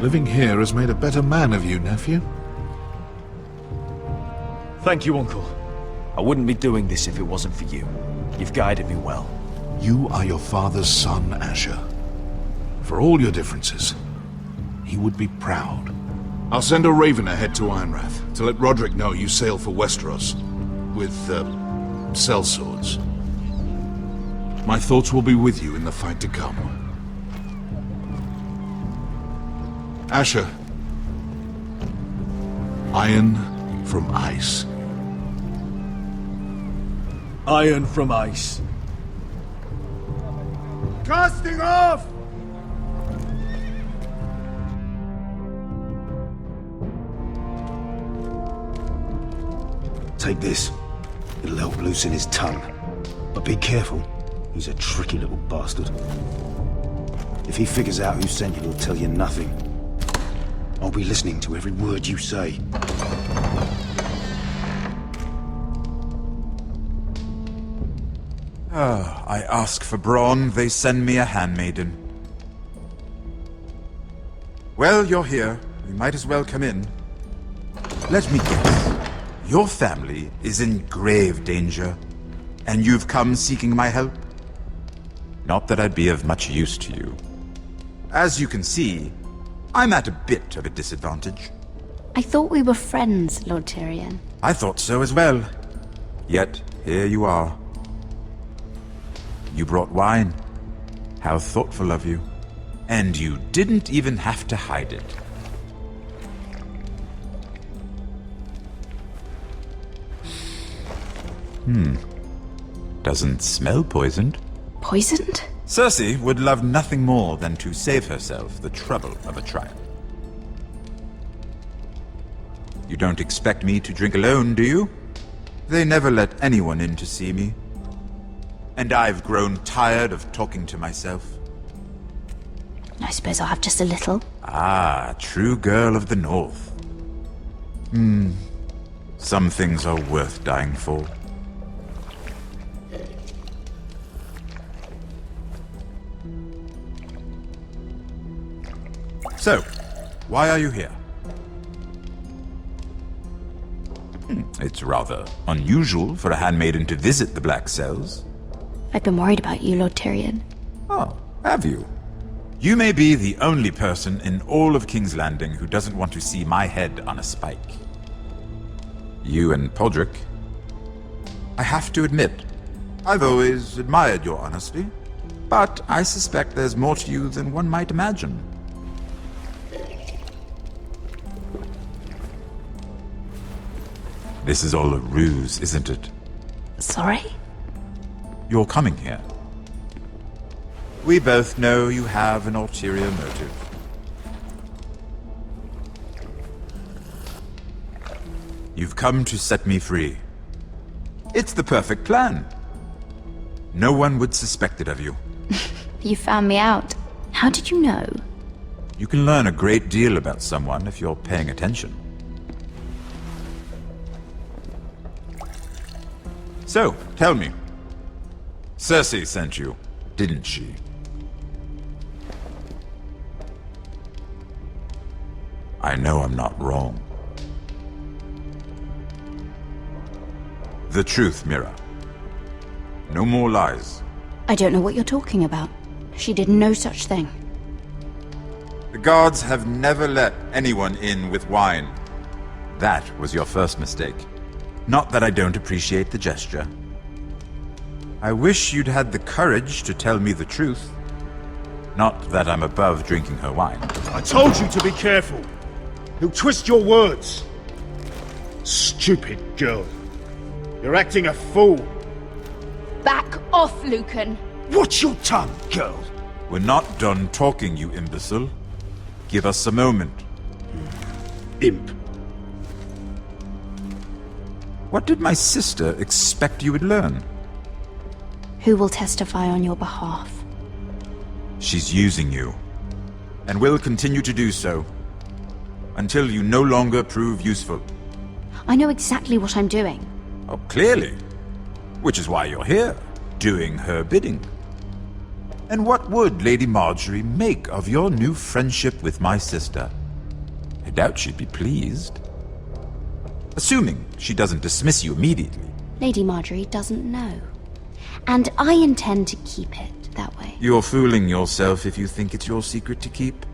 Living here has made a better man of you, nephew. Thank you, Uncle. I wouldn't be doing this if it wasn't for you. You've guided me well. You are your father's son, Asher. For all your differences, he would be proud. I'll send a raven ahead to Ironrath to let Roderick know you sail for Westeros with, sellswords. My thoughts will be with you in the fight to come. Asher. Iron from ice. Iron from ice. Casting off! Take this. It'll help loosen his tongue. But be careful. He's a tricky little bastard. If he figures out who sent you, he'll tell you nothing. I'll be listening to every word you say. I ask for brawn, they send me a handmaiden. Well, you're here. We might as well come in. Let me guess. Your family is in grave danger, and you've come seeking my help? Not that I'd be of much use to you. As you can see, I'm at a bit of a disadvantage. I thought we were friends, Lord Tyrion. I thought so as well. Yet, here you are. You brought wine. How thoughtful of you. And you didn't even have to hide it. Doesn't smell poisoned. Poisoned? Cersei would love nothing more than to save herself the trouble of a trial. You don't expect me to drink alone, do you? They never let anyone in to see me. And I've grown tired of talking to myself. I suppose I'll have just a little. Ah, true girl of the North. Some things are worth dying for. So, why are you here? It's rather unusual for a handmaiden to visit the Black Cells. I've been worried about you, Lord Tyrion. Oh, have you? You may be the only person in all of King's Landing who doesn't want to see my head on a spike. You and Podrick. I have to admit, I've always admired your honesty, but I suspect there's more to you than one might imagine. This is all a ruse, isn't it? Sorry? You're coming here. We both know you have an ulterior motive. You've come to set me free. It's the perfect plan. No one would suspect it of you. You found me out. How did you know? You can learn a great deal about someone if you're paying attention. So, tell me. Cersei sent you, didn't she? I know I'm not wrong. The truth, Mira. No more lies. I don't know what you're talking about. She did no such thing. The guards have never let anyone in with wine. That was your first mistake. Not that I don't appreciate the gesture. I wish you'd had the courage to tell me the truth. Not that I'm above drinking her wine. I told you to be careful. He'll twist your words. Stupid girl. You're acting a fool. Back off, Lucan. Watch your tongue, girl. We're not done talking, you imbecile. Give us a moment. Imp. What did my sister expect you would learn? Who will testify on your behalf? She's using you, and will continue to do so, until you no longer prove useful. I know exactly what I'm doing. Oh, clearly. Which is why you're here, doing her bidding. And what would Lady Marjorie make of your new friendship with my sister? I doubt she'd be pleased. Assuming she doesn't dismiss you immediately. Lady Marjorie doesn't know. And I intend to keep it that way. You're fooling yourself if you think it's your secret to keep.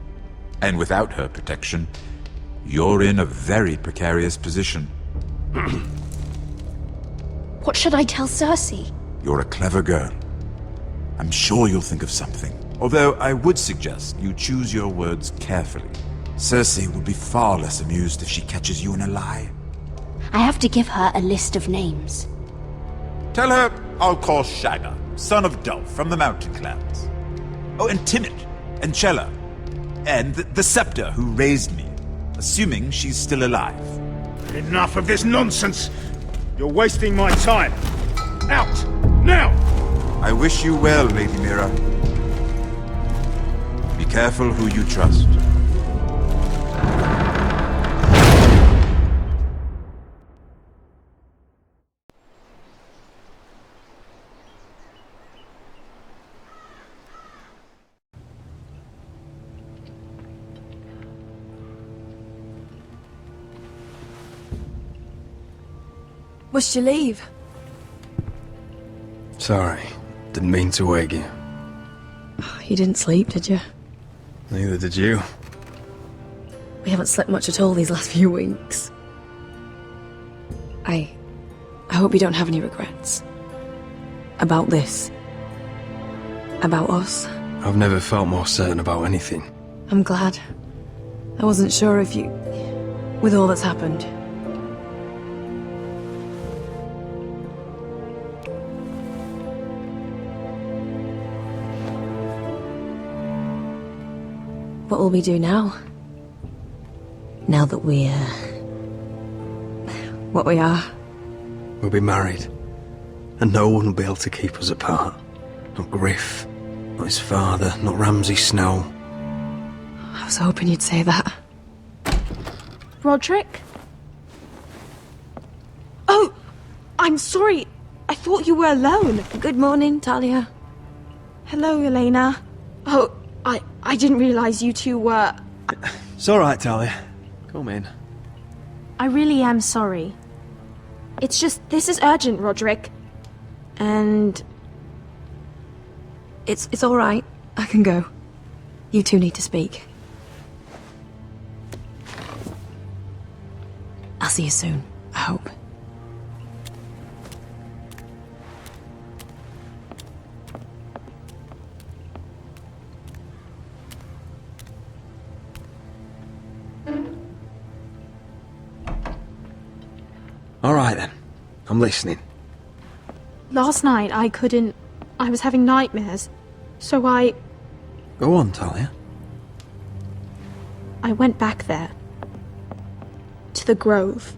And without her protection, you're in a very precarious position. What should I tell Cersei? You're a clever girl. I'm sure you'll think of something. Although I would suggest you choose your words carefully. Cersei will be far less amused if she catches you in a lie. I have to give her a list of names. Tell her I'll call Shagga, son of Dolph from the Mountain Clans. Oh, and Timid, and Chella, and the Scepter who raised me, assuming she's still alive. Enough of this nonsense! You're wasting my time! Out! Now! I wish you well, Lady Mira. Be careful who you trust. Must you leave? Sorry, didn't mean to wake you. You didn't sleep, did you? Neither did you. We haven't slept much at all these last few weeks. I hope you don't have any regrets. About this. About us. I've never felt more certain about anything. I'm glad. I wasn't sure if you... with all that's happened. What will we do now? Now that we're... what we are? We'll be married. And no one will be able to keep us apart. Not Griff, not his father, not Ramsay Snow. I was hoping you'd say that. Roderick? Oh! I'm sorry. I thought you were alone. Good morning, Talia. Hello, Elena. Oh, I didn't realize you two were... It's alright, Talia. Come in. I really am sorry. It's just, this is urgent, Roderick. And... It's alright. I can go. You two need to speak. I'll see you soon, I hope. Alright then. I'm listening. Last night I was having nightmares. So I Go on, Talia. went back there. To the grove.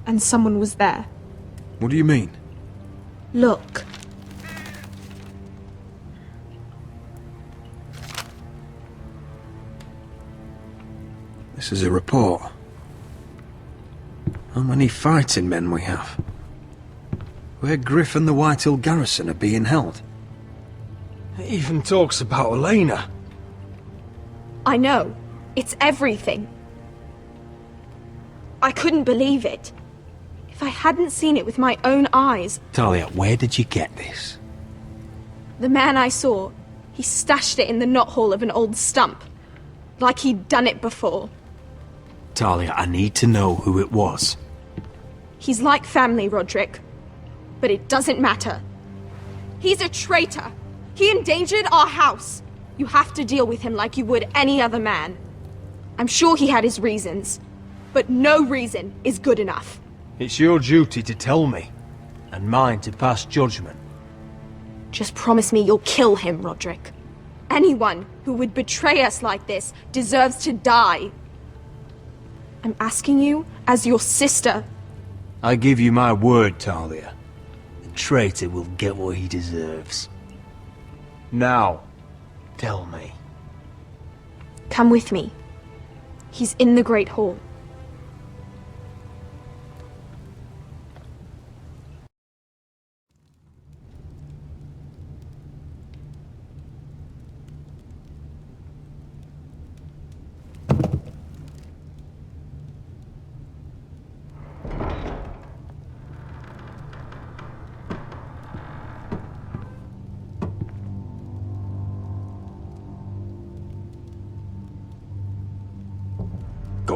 And someone was there. What do you mean? Look. This is a report. How many fighting men we have? Where Griff and the Whitehill garrison are being held. It even talks about Elena. I know. It's everything. I couldn't believe it. If I hadn't seen it with my own eyes... Talia, where did you get this? The man I saw, he stashed it in the knothole of an old stump. Like he'd done it before. Talia, I need to know who it was. He's like family, Roderick. But it doesn't matter. He's a traitor. He endangered our house. You have to deal with him like you would any other man. I'm sure he had his reasons. But no reason is good enough. It's your duty to tell me, and mine to pass judgment. Just promise me you'll kill him, Roderick. Anyone who would betray us like this deserves to die. I'm asking you as your sister. I give you my word, Talia. The traitor will get what he deserves. Now, tell me. Come with me. He's in the Great Hall.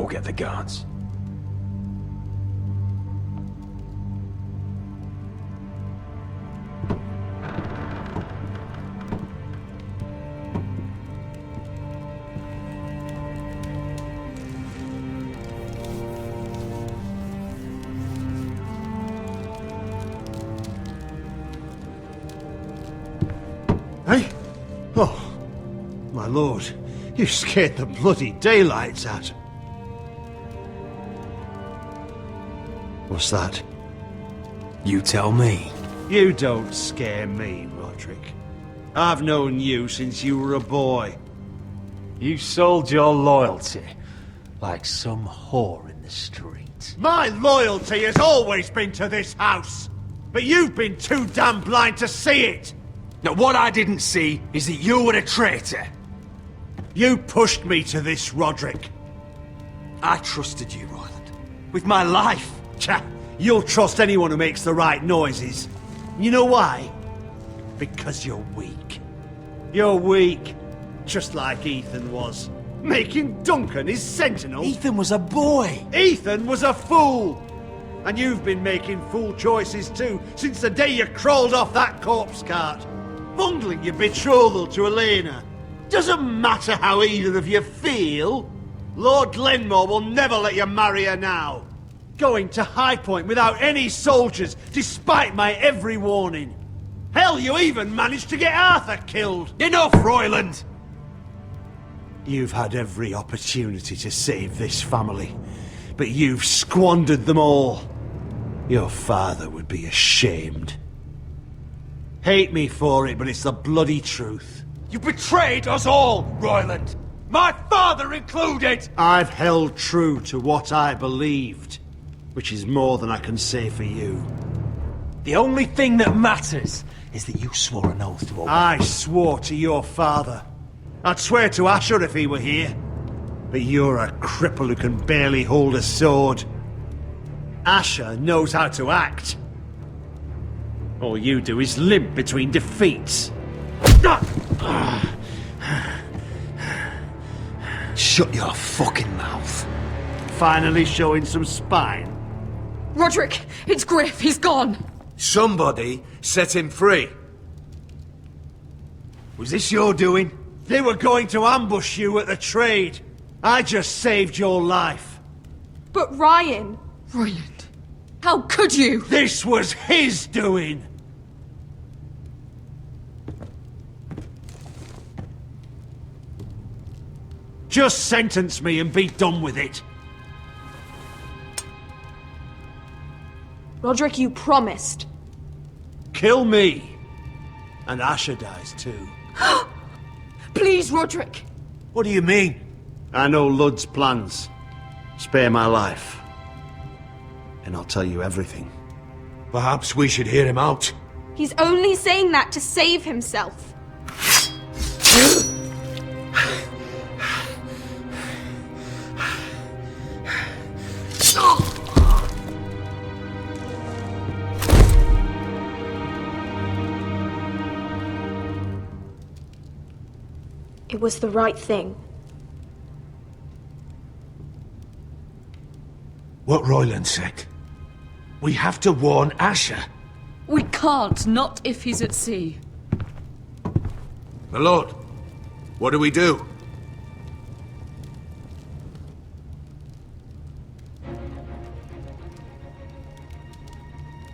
go get the guards. Hey? Oh, my lord, you scared the bloody daylights out. What's that? You tell me. You don't scare me, Roderick. I've known you since you were a boy. You sold your loyalty like some whore in the street. My loyalty has always been to this house, but you've been too damn blind to see it. Now, what I didn't see is that you were a traitor. You pushed me to this, Roderick. I trusted you, Royland. With my life. Cha, you'll trust anyone who makes the right noises. You know why? Because you're weak. You're weak. Just like Ethan was. Making Duncan his sentinel. Ethan was a boy. Ethan was a fool. And you've been making fool choices too, since the day you crawled off that corpse cart. Bungling your betrothal to Elena. Doesn't matter how either of you feel. Lord Glenmore will never let you marry her now. Going to High Point without any soldiers, despite my every warning. Hell, you even managed to get Arthur killed. Enough, Royland! You've had every opportunity to save this family, but you've squandered them all. Your father would be ashamed. Hate me for it, but it's the bloody truth. You betrayed us all, Royland! My father included! I've held true to what I believed, which is more than I can say for you. The only thing that matters is that you swore an oath to obey. I swore to your father. I'd swear to Asher if he were here. But you're a cripple who can barely hold a sword. Asher knows how to act. All you do is limp between defeats. Shut your fucking mouth. Finally showing some spine. Roderick, it's Griff, he's gone. Somebody set him free. Was this your doing? They were going to ambush you at the trade. I just saved your life. But Ryan... Royland, how could you? This was his doing. Just sentence me and be done with it. Roderick, you promised. Kill me. And Asher dies too. Please, Roderick. What do you mean? I know Ludd's plans. Spare my life. And I'll tell you everything. Perhaps we should hear him out. He's only saying that to save himself. It was the right thing. What Royland said. We have to warn Asher. We can't, not if he's at sea. My lord, what do we do?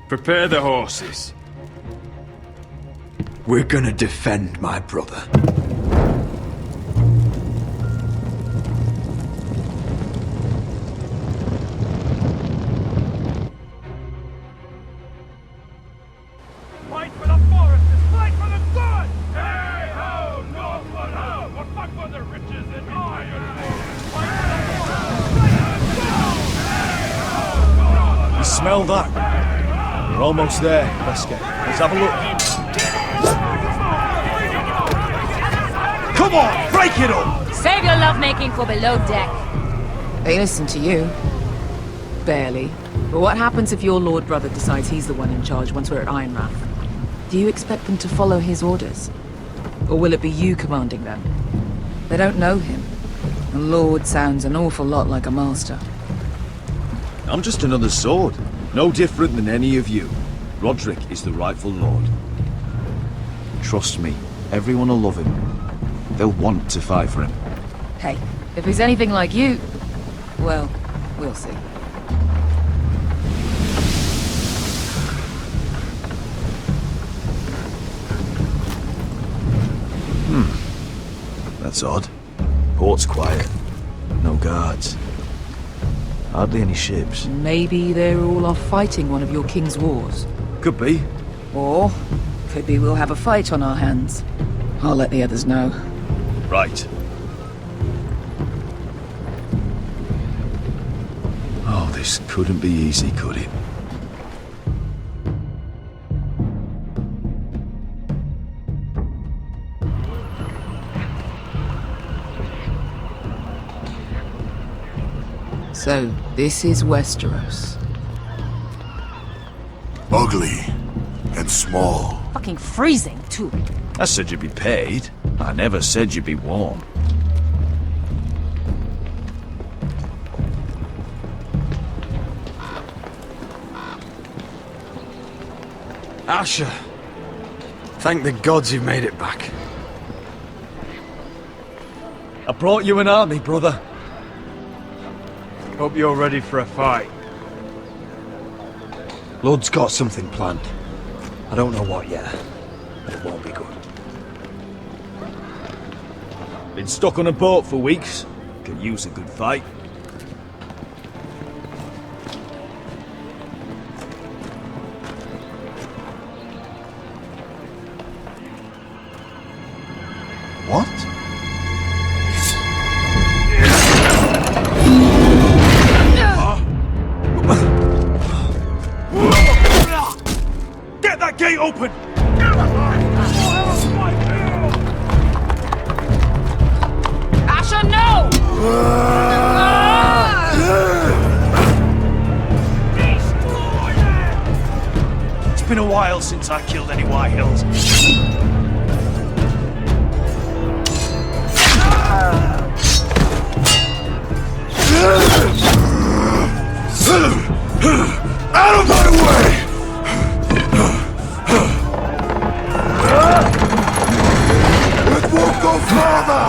Prepare the horses. We're gonna defend my brother. Fight for the Forresters! Fight for the good! Hey ho, Northwood ho! We'll fight for the riches in Ironwood! Fight for the Forresters! You smell that? We're almost there, Wesker. Let's have a look. Come on, break it up! Save your lovemaking for below deck. They listen to you. Barely. But what happens if your lord brother decides he's the one in charge once we're at Ironrath? Do you expect them to follow his orders? Or will it be you commanding them? They don't know him. A lord sounds an awful lot like a master. I'm just another sword. No different than any of you. Roderick is the rightful lord. Trust me, everyone will love him. They'll want to fight for him. Hey, if he's anything like you, well, we'll see. That's odd. Port's quiet. No guards. Hardly any ships. Maybe they're all off fighting one of your king's wars. Could be. Or, could be we'll have a fight on our hands. I'll let the others know. Right. Oh, this couldn't be easy, could it? So, this is Westeros. Ugly and small. Fucking freezing, too. I said you'd be paid. I never said you'd be warm. Asher! Thank the gods you've made it back. I brought you an army, brother. Hope you're ready for a fight. Lord's got something planned. I don't know what yet, but it won't be good. Been stuck on a boat for weeks. Could use a good fight. What? Get that gate open! Asher, no! It's been a while since I killed any White Hills. Out of my way! It won't go farther!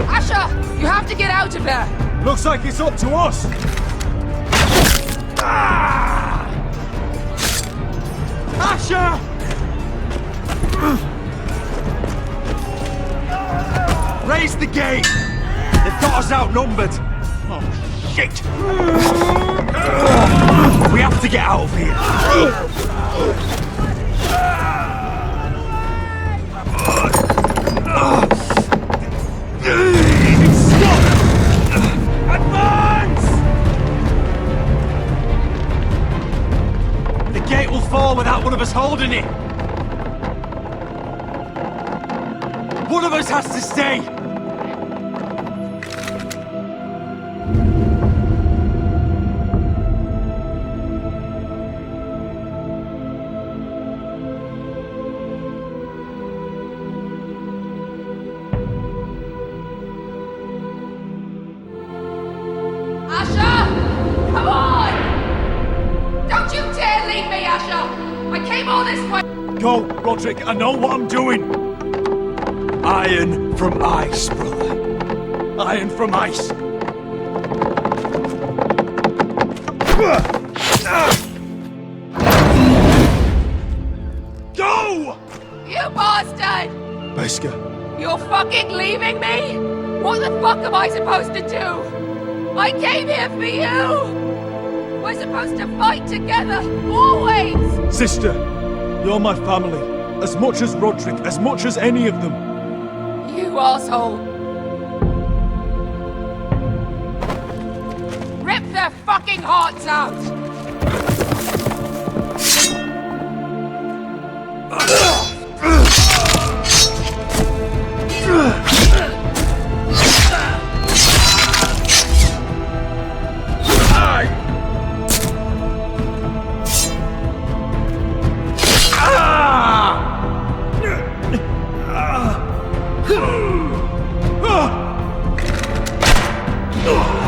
Asher! You have to get out of there! Looks like it's up to us! Asher! Raise the gate! They've got us outnumbered! Oh, shit! We have to get out of here! Stop! Advance! The gate will fall without one of us holding it! One of us has to stay! Go, Roderick, I know what I'm doing! Iron from ice, brother. Iron from ice. Go! You bastard! Beskar. You're fucking leaving me? What the fuck am I supposed to do? I came here for you! We're supposed to fight together, always! Sister, you're my family. As much as Roderick, as much as any of them. You asshole! Rip their fucking hearts out! Ugh!